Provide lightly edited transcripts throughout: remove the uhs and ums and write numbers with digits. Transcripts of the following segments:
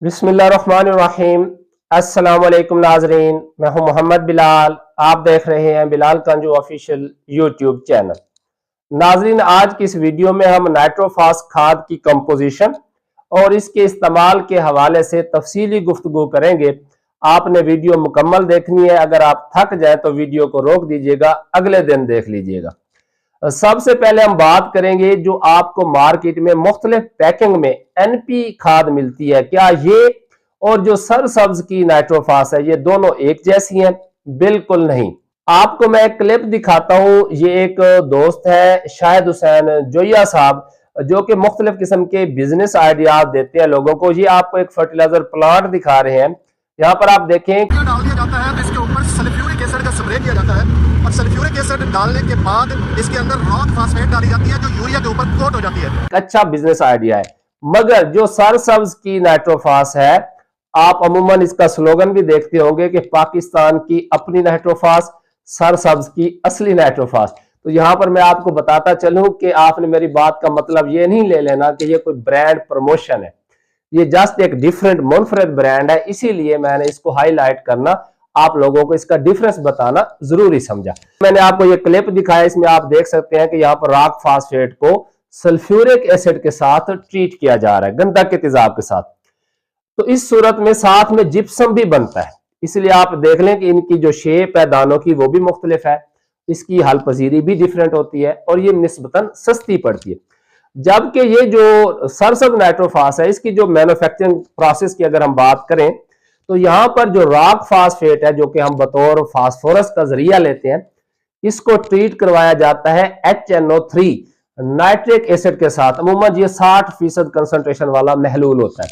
बिस्मिल्लाहिर्रहमानिर्रहीम। अस्सलाम वालेकुम नाजरीन, मैं हूं मोहम्मद बिलाल। आप देख रहे हैं बिलाल कंजू ऑफिशियल यूट्यूब चैनल। नाजरीन, आज की इस वीडियो में हम नाइट्रोफास खाद की कंपोजिशन और इसके इस्तेमाल के हवाले से तफसीली गुफ्तगू करेंगे। आपने वीडियो मुकम्मल देखनी है। अगर आप थक जाए तो वीडियो को रोक दीजिएगा, अगले दिन देख लीजिएगा। सबसे पहले हम बात करेंगे जो आपको मार्केट में मुख्तलिफ पैकिंग में एनपी खाद मिलती है, क्या ये और जो सरसब्ज की नाइट्रोफास है ये दोनों एक जैसी हैं? बिल्कुल नहीं। आपको मैं एक क्लिप दिखाता हूं। ये एक दोस्त है शाहिद हुसैन जोया साहब, जो कि मुख्तलिफ किस्म के बिजनेस आइडियाज देते हैं लोगों को। ये आपको एक फर्टिलाइजर प्लांट दिखा रहे हैं। यहाँ पर आप देखें, डाल दिया जाता है तो इसके ऊपर सल्फ्यूरिक एसिड का स्प्रे किया जाता है और सल्फ्यूरिक एसिड डालने के बाद इसके अंदर रॉक फास्फेट डाली जाती है जो यूरिया के ऊपर कोट हो जाती है। अच्छा बिजनेस आइडिया है। मगर जो सरसब्ज की नाइट्रोफास है, आप अमूमन इसका स्लोगन भी देखते होंगे कि पाकिस्तान की अपनी नाइट्रोफास, सरसब्ज की असली नाइट्रोफास। तो यहां पर मैं आपको बताता चलूं कि आपने मेरी बात का मतलब ये नहीं ले लेना कि ये कोई ब्रांड प्रमोशन है। ये जस्ट एक डिफरेंट मुनफरद ब्रांड है, इसीलिए मैंने इसको हाईलाइट करना, आप लोगों को इसका डिफरेंस बताना जरूरी समझा। मैंने आपको ये क्लिप दिखाया, इसमें आप देख सकते हैं कि यहाँ पर रॉक फास्फेट को सल्फ्यूरिक एसिड के साथ ट्रीट किया जा रहा है, गंधक के तेजाब के साथ। तो इस सूरत में साथ में जिप्सम भी बनता है, इसलिए आप देख लें कि इनकी जो शेप है दानों की वो भी मुख्तलिफ है, इसकी हल पजीरी भी डिफरेंट होती है और ये निस्बतन सस्ती पड़ती है। जबकि ये जो सरसब्ज नाइट्रोफास है, इसकी जो मैन्युफैक्चरिंग प्रोसेस की अगर हम बात करें तो यहां पर जो रॉक फास्फेट है, जो कि हम बतौर फास्फोरस का जरिया लेते हैं, इसको ट्रीट करवाया जाता है HNO3 नाइट्रिक एसिड के साथ। अमूमन ये 60% कंसंट्रेशन वाला महलूल होता है।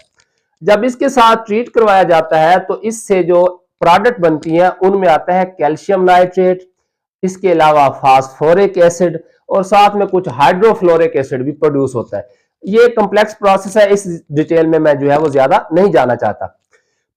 जब इसके साथ ट्रीट करवाया जाता है तो इससे जो प्रोडक्ट बनती हैं उनमें आता है कैल्शियम नाइट्रेट, इसके अलावा फास्फोरिक एसिड और साथ में कुछ हाइड्रोफ्लोरिक एसिड भी प्रोड्यूस होता है। ये कॉम्प्लेक्स प्रोसेस है, इस डिटेल में मैं जो है वो ज्यादा नहीं जाना चाहता।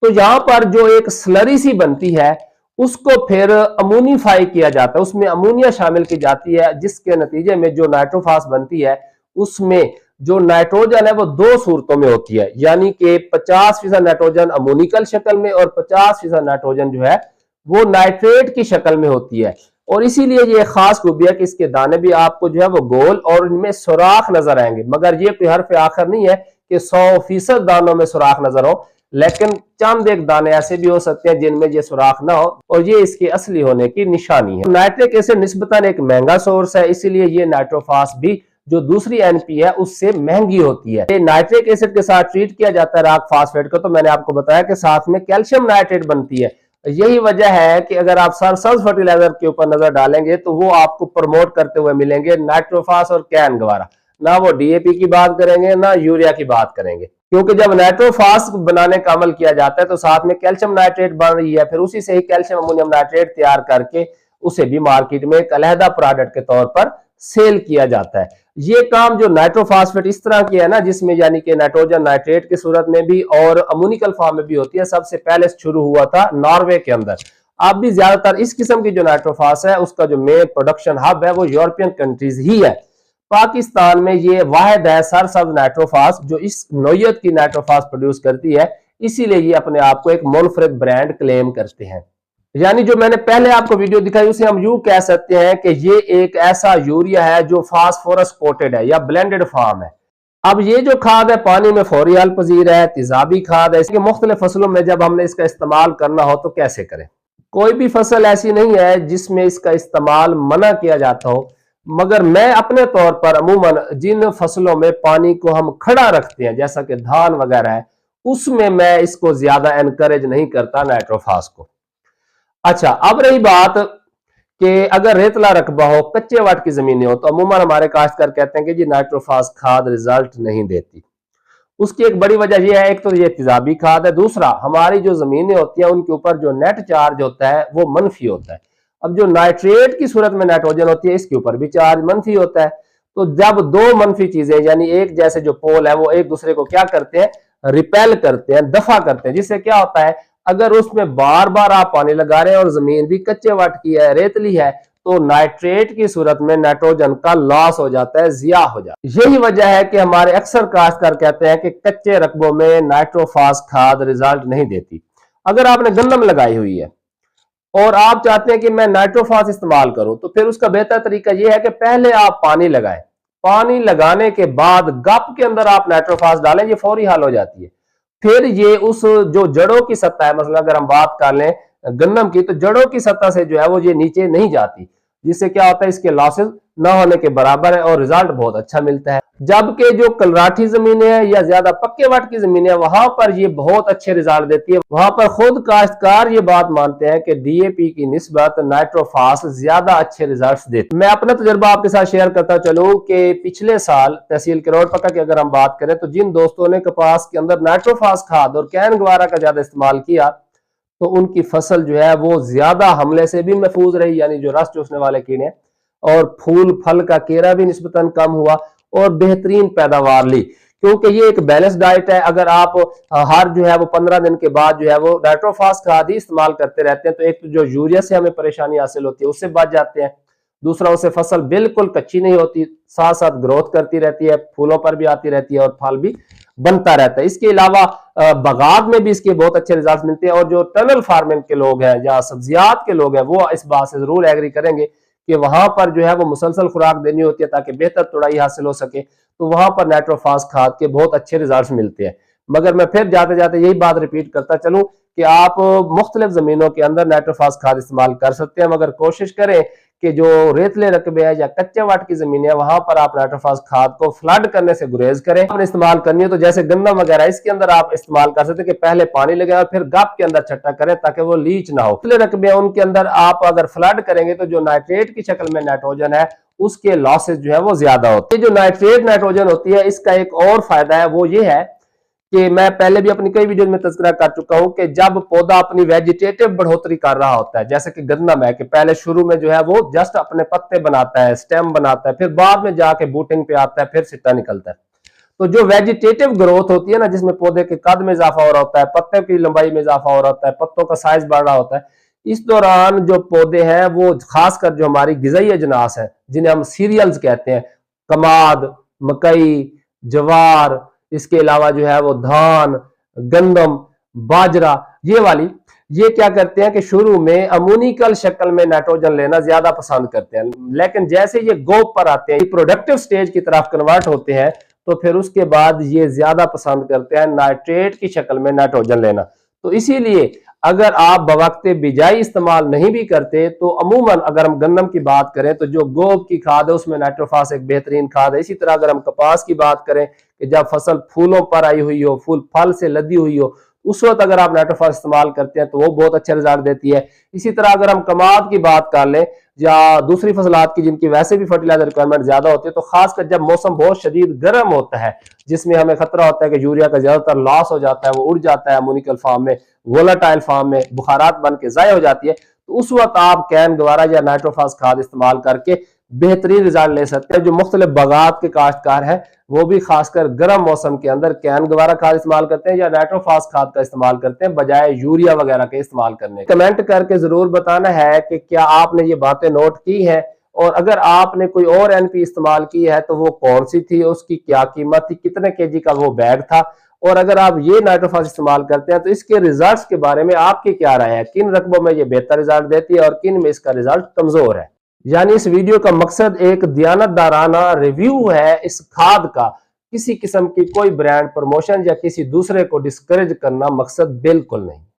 तो यहां पर जो एक स्लरी सी बनती है उसको फिर अमोनीफाई किया जाता है, उसमें अमोनिया शामिल की जाती है, जिसके नतीजे में जो नाइट्रोफास बनती है उसमें जो नाइट्रोजन है वो दो सूरतों में होती है, यानी कि 50% नाइट्रोजन अमोनिकल शक्ल में और 50% नाइट्रोजन जो है वो नाइट्रेट की शक्ल में होती है। और इसीलिए ये खास खूबी है कि इसके दाने भी आपको जो है वो गोल और इनमें सुराख नजर आएंगे। मगर ये कोई हर्फ आखिर नहीं है कि 100% दानों में सुराख नजर हो, लेकिन चंद एक दाने ऐसे भी हो सकते हैं जिनमें ये सुराख ना हो, और ये इसके असली होने की निशानी है। नाइट्रिक एसिड निस्बतन एक महंगा सोर्स है, इसीलिए ये नाइट्रोफास भी जो दूसरी एनपी है उससे महंगी होती है। नाइट्रिक एसिड के साथ ट्रीट किया जाता है रॉक फास्फेट को, तो मैंने आपको बताया कि साथ में कैल्शियम नाइट्रेट बनती है। यही वजह है कि अगर आप सरसब्ज फर्टिलाइजर के ऊपर नजर डालेंगे तो वो आपको प्रमोट करते हुए मिलेंगे नाइट्रोफास और कैन गवारा। ना वो डीएपी की बात करेंगे ना यूरिया की बात करेंगे, क्योंकि जब नाइट्रोफास बनाने का अमल किया जाता है तो साथ में कैल्शियम नाइट्रेट बन रही है, फिर उसी से ही कैल्शियम अमोनियम नाइट्रेट तैयार करके उसे भी मार्केट में एक अलहदा प्रोडक्ट के तौर पर सेल किया जाता है। ये काम जो नाइट्रोफास्फेट इस तरह की है ना, जिसमें यानी कि नाइट्रोजन नाइट्रेट की सूरत में भी और अमोनिकल फॉर्म में भी होती है, सबसे पहले शुरू हुआ था नॉर्वे के अंदर। अब भी ज्यादातर इस किस्म की जो नाइट्रोफास है उसका जो मेन प्रोडक्शन हब है वो यूरोपियन कंट्रीज ही है। पाकिस्तान में ये वाहिद है सरसब्ज नाइट्रोफास जो इस नौयत की नाइट्रोफास प्रोड्यूस करती है, इसीलिए ये अपने आप को एक मुनफरिद ब्रांड क्लेम करते हैं। यानी जो मैंने पहले आपको वीडियो दिखाई उसे हम यूं कह सकते हैं कि ये एक ऐसा यूरिया है जो फास्फोरस कोटेड है या ब्लेंडेड फॉर्म है। अब ये जो खाद है पानी में फौरी हल पजीर है, तेजाबी खाद है। इसके मुख्तलिफ फसलों में जब हमने इसका इस्तेमाल करना हो तो कैसे करें? कोई भी फसल ऐसी नहीं है जिसमें इसका इस्तेमाल मना किया जाता हो, मगर मैं अपने तौर पर अमूमन जिन फसलों में पानी को हम खड़ा रखते हैं जैसा कि धान वगैरह है, उसमें मैं इसको ज्यादा एनकरेज नहीं करता नाइट्रोफास को। अच्छा, अब रही बात कि अगर रेतला रकबा हो, कच्चे वाट की जमीनें हो, तो अमूमन हमारे काश्तकार कहते हैं कि जी नाइट्रोफास खाद रिजल्ट नहीं देती। उसकी एक बड़ी वजह यह है, एक तो ये तेजाबी खाद है, दूसरा हमारी जो जमीनें होती हैं उनके ऊपर जो नेट चार्ज होता है वो मनफी होता है। अब जो नाइट्रेट की सूरत में नाइट्रोजन होती है इसके ऊपर भी चार्ज मनफी होता है। तो जब दो मनफी चीजें यानी एक जैसे जो पोल है वो एक दूसरे को क्या करते हैं, रिपेल करते हैं, दफा करते हैं, जिससे क्या होता है अगर उसमें बार बार आप पानी लगा रहे हैं और जमीन भी कच्चे वाट की है, रेतली है, तो नाइट्रेट की सूरत में नाइट्रोजन का लॉस हो जाता है, जिया हो जाता है। यही वजह है कि हमारे अक्सर काश्तकार कहते हैं कि कच्चे रकबों में नाइट्रोफास खाद रिजल्ट नहीं देती। अगर आपने गंदम लगाई हुई है और आप चाहते हैं कि मैं नाइट्रोफास इस्तेमाल करूं, तो फिर उसका बेहतर तरीका यह है कि पहले आप पानी लगाएं। पानी लगाने के बाद गप के अंदर आप नाइट्रोफास डालें, ये फौरी हल हो जाती है। फिर ये उस जो जड़ों की सतह है, मतलब अगर हम बात कर लें गन्नम की, तो जड़ों की सतह से जो है वो ये नीचे नहीं जाती, जिससे क्या होता है इसके लॉसेस ना होने के बराबर है और रिजल्ट बहुत अच्छा मिलता है। जबकि जो कलराठी जमीनें हैं या ज्यादा पक्के वट की जमीनें, वहां पर ये बहुत अच्छे रिजल्ट देती है। वहां पर खुद काश्तकार ये बात मानते हैं कि डीएपी की निस्बत नाइट्रोफास ज्यादा अच्छे रिजल्ट देते। मैं अपना तजुर्बा आपके साथ शेयर करता चलूं कि पिछले साल तहसील किरोड़पक्का की अगर हम बात करें, तो जिन दोस्तों ने कपास के अंदर नाइट्रोफास खाद और कैन गवारा का ज्यादा इस्तेमाल किया, तो उनकी फसल जो है वो ज्यादा हमले से भी महफूज रही, यानी जो रस चूसने वाले कीड़े, और फूल फल का केरा भी निस्बतन कम हुआ और बेहतरीन पैदावार ली। क्योंकि ये एक बैलेंस डाइट है। अगर आप हर जो है वो 15 दिन के बाद जो है वो नाइट्रोफास खाद ही इस्तेमाल करते रहते हैं, तो एक तो जो यूरिया से हमें परेशानी हासिल होती है उससे बच जाते हैं, दूसरा उससे फसल बिल्कुल कच्ची नहीं होती, साथ साथ ग्रोथ करती रहती है, फूलों पर भी आती रहती है और फल भी बनता रहता है। इसके अलावा बागात में भी इसके बहुत अच्छे रिजल्ट मिलते हैं। और जो टनल फार्मिंग के लोग हैं या सब्जियात के लोग हैं, वो इस बात से जरूर एग्री करेंगे कि वहां पर जो है वो मुसलसल खुराक देनी होती है ताकि बेहतर तुड़ाई हासिल हो सके, तो वहां पर नाइट्रोफास खाद के बहुत अच्छे रिजल्ट मिलते हैं। मगर मैं फिर जाते जाते यही बात रिपीट करता चलूं कि आप मुख्तलिफ जमीनों के अंदर नाइट्रोफास खाद इस्तेमाल कर सकते हैं, मगर कोशिश करें कि जो रेतले रकबे है या कच्चे वाट की जमीन है, वहां पर आप नाइट्रोफास खाद को फ्लड करने से गुरेज करें। आपने इस्तेमाल करनी है तो जैसे गंदम वगैरह, इसके अंदर आप इस्तेमाल कर सकते हैं कि पहले पानी लगाएं और फिर गप के अंदर छट्टा करें ताकि वो लीच ना हो। रेतले रकबे उनके अंदर आप अगर फ्लड करेंगे तो जो नाइट्रेट की शक्ल में नाइट्रोजन है उसके लॉसेज जो है वो ज्यादा होते हैं। जो नाइट्रोजन होती है, इसका एक और फायदा है, वो ये है कि मैं पहले भी अपनी कई वीडियो में तज़किरा कर चुका हूं कि जब पौधा अपनी वेजिटेटिव बढ़ोतरी कर रहा होता है, जैसे कि गंदम है, कि पहले शुरू में जो है वो जस्ट अपने पत्ते बनाता है, स्टेम बनाता है, फिर बाद में जाके बूटिंग पे आता है, फिर सिट्टा निकलता है। तो जो वेजिटेटिव ग्रोथ होती है ना, जिसमें पौधे के कद में इजाफा हो रहा होता है, पत्ते की लंबाई में इजाफा हो रहा होता है, पत्तों का साइज बढ़ रहा होता है, इस दौरान जो पौधे हैं वो खासकर जो हमारी गिज़ाई अजनास है, जिन्हें हम सीरियल्स कहते हैं, कमाद, मकई, जवार, इसके अलावा जो है वो धान, गंदम, बाजरा, ये क्या करते हैं कि शुरू में अमोनिकल शक्ल में नाइट्रोजन लेना ज्यादा पसंद करते हैं, लेकिन जैसे ये गोप पर आते हैं, प्रोडक्टिव स्टेज की तरफ कन्वर्ट होते हैं, तो फिर उसके बाद ये ज्यादा पसंद करते हैं नाइट्रेट की शक्ल में नाइट्रोजन लेना। तो इसीलिए अगर आप बवक्ते बिजाई इस्तेमाल नहीं भी करते, तो अमूमन अगर हम गंदम की बात करें तो जो गोब की खाद है उसमें नाइट्रोफास एक बेहतरीन खाद है। इसी तरह अगर हम कपास की बात करें कि जब फसल फूलों पर आई हुई हो, फूल फल से लदी हुई हो, उस वक्त अगर आप नाइट्रोफास इस्तेमाल करते हैं तो वो बहुत अच्छा रिजल्ट देती है। इसी तरह अगर हम कमाद की बात कर लें या दूसरी फसलात की जिनकी वैसे भी फर्टिलाइजर रिक्वायरमेंट ज्यादा होती है, तो खासकर जब मौसम बहुत शदीद गर्म होता है, जिसमें हमें खतरा होता है कि यूरिया का ज्यादातर लॉस हो जाता है, वो उड़ जाता है अमोनिकल फॉर्म में, वोलाटाइल फॉर्म में, बुखारात बन के ज़ाय हो जाती है, तो उस वक्त आप कैन गवारा या नाइट्रोफास खाद इस्तेमाल करके बेहतरीन रिजल्ट ले सकते हैं। जो मुख्तलिफ बागात के काश्तकार हैं वो भी खासकर गर्म मौसम के अंदर कैन गवारा खाद इस्तेमाल करते हैं या नाइट्रोफास खाद का इस्तेमाल करते हैं बजाय यूरिया वगैरह के इस्तेमाल करने। कमेंट करके जरूर बताना है कि क्या आपने ये बातें नोट की हैं, और अगर आपने कोई और एनपी इस्तेमाल की है तो वो कौन सी थी, उसकी क्या कीमत थी, कितने केजी का वो बैग था, और अगर आप ये नाइट्रोफास इस्तेमाल करते हैं तो इसके रिजल्ट्स के बारे में आपकी क्या राय है, किन रकबों में ये बेहतर रिजल्ट देती है और किन में इसका रिजल्ट कमजोर है। यानी इस वीडियो का मकसद एक दियानतदाराना रिव्यू है इस खाद का, किसी किस्म की कोई ब्रांड प्रमोशन या किसी दूसरे को डिस्करेज करना मकसद बिल्कुल नहीं।